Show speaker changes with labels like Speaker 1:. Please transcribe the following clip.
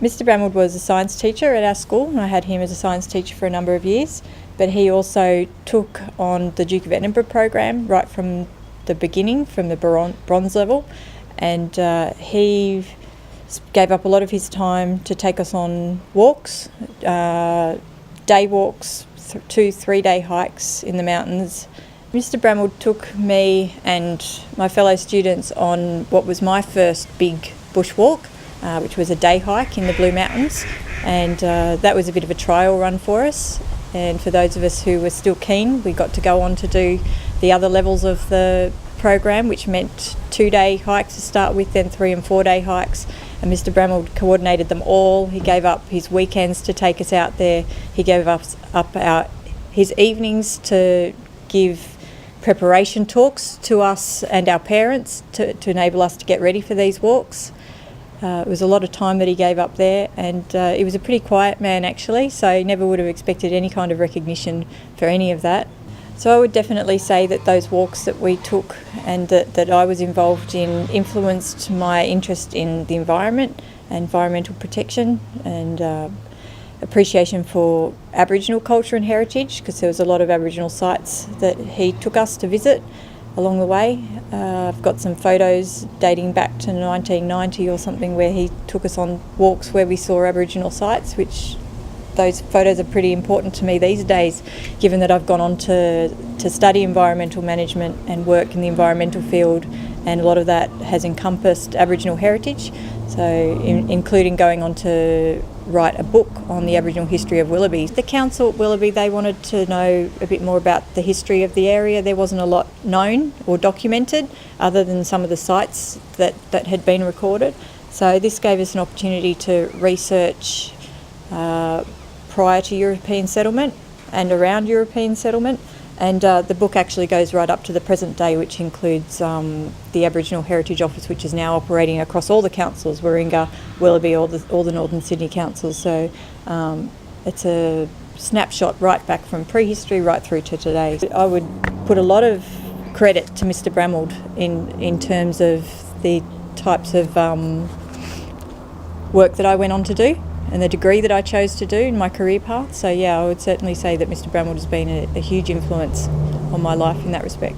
Speaker 1: Mr. Bramwood was a science teacher at our school, and I had him as a science teacher for a number of years, but he also took on the Duke of Edinburgh program right from the beginning, from the bronze level, and he gave up a lot of his time to take us on walks, day walks, 2-3 day hikes in the mountains. Mr. Bramwood took me and my fellow students on what was my first big bushwalk, which was a day hike in the Blue Mountains, and that was a bit of a trial run for us. And for those of us who were still keen, we got to go on to do the other levels of the program, which meant 2-day hikes to start with, then 3 and 4 day hikes. And Mr. Bramwood coordinated them all. He gave up his weekends to take us out there. He gave us up his evenings to give preparation talks to us and our parents to enable us to get ready for these walks. It was a lot of time that he gave up there, and he was a pretty quiet man actually, so he never would have expected any kind of recognition for any of that. So I would definitely say that those walks that we took and that I was involved in influenced my interest in the environment, environmental protection, and appreciation for Aboriginal culture and heritage, because there was a lot of Aboriginal sites that he took us to visit along the way. I've got some photos dating back to 1990 or something where he took us on walks where we saw Aboriginal sites, which those photos are pretty important to me these days, given that I've gone on to study environmental management and work in the environmental field, and a lot of that has encompassed Aboriginal heritage, so including going on to write a book on the Aboriginal history of Willoughby. The council at Willoughby, they wanted to know a bit more about the history of the area. There wasn't a lot known or documented other than some of the sites that had been recorded. So this gave us an opportunity to research prior to European settlement and around European settlement. And the book actually goes right up to the present day, which includes the Aboriginal Heritage Office, which is now operating across all the councils, Warringah, Willoughby, all the Northern Sydney councils. So it's a snapshot right back from prehistory right through to today. I would put a lot of credit to Mr. Bramwood in terms of the types of work that I went on to do and the degree that I chose to do in my career path. So yeah, I would certainly say that Mr. Bramwood has been a huge influence on my life in that respect.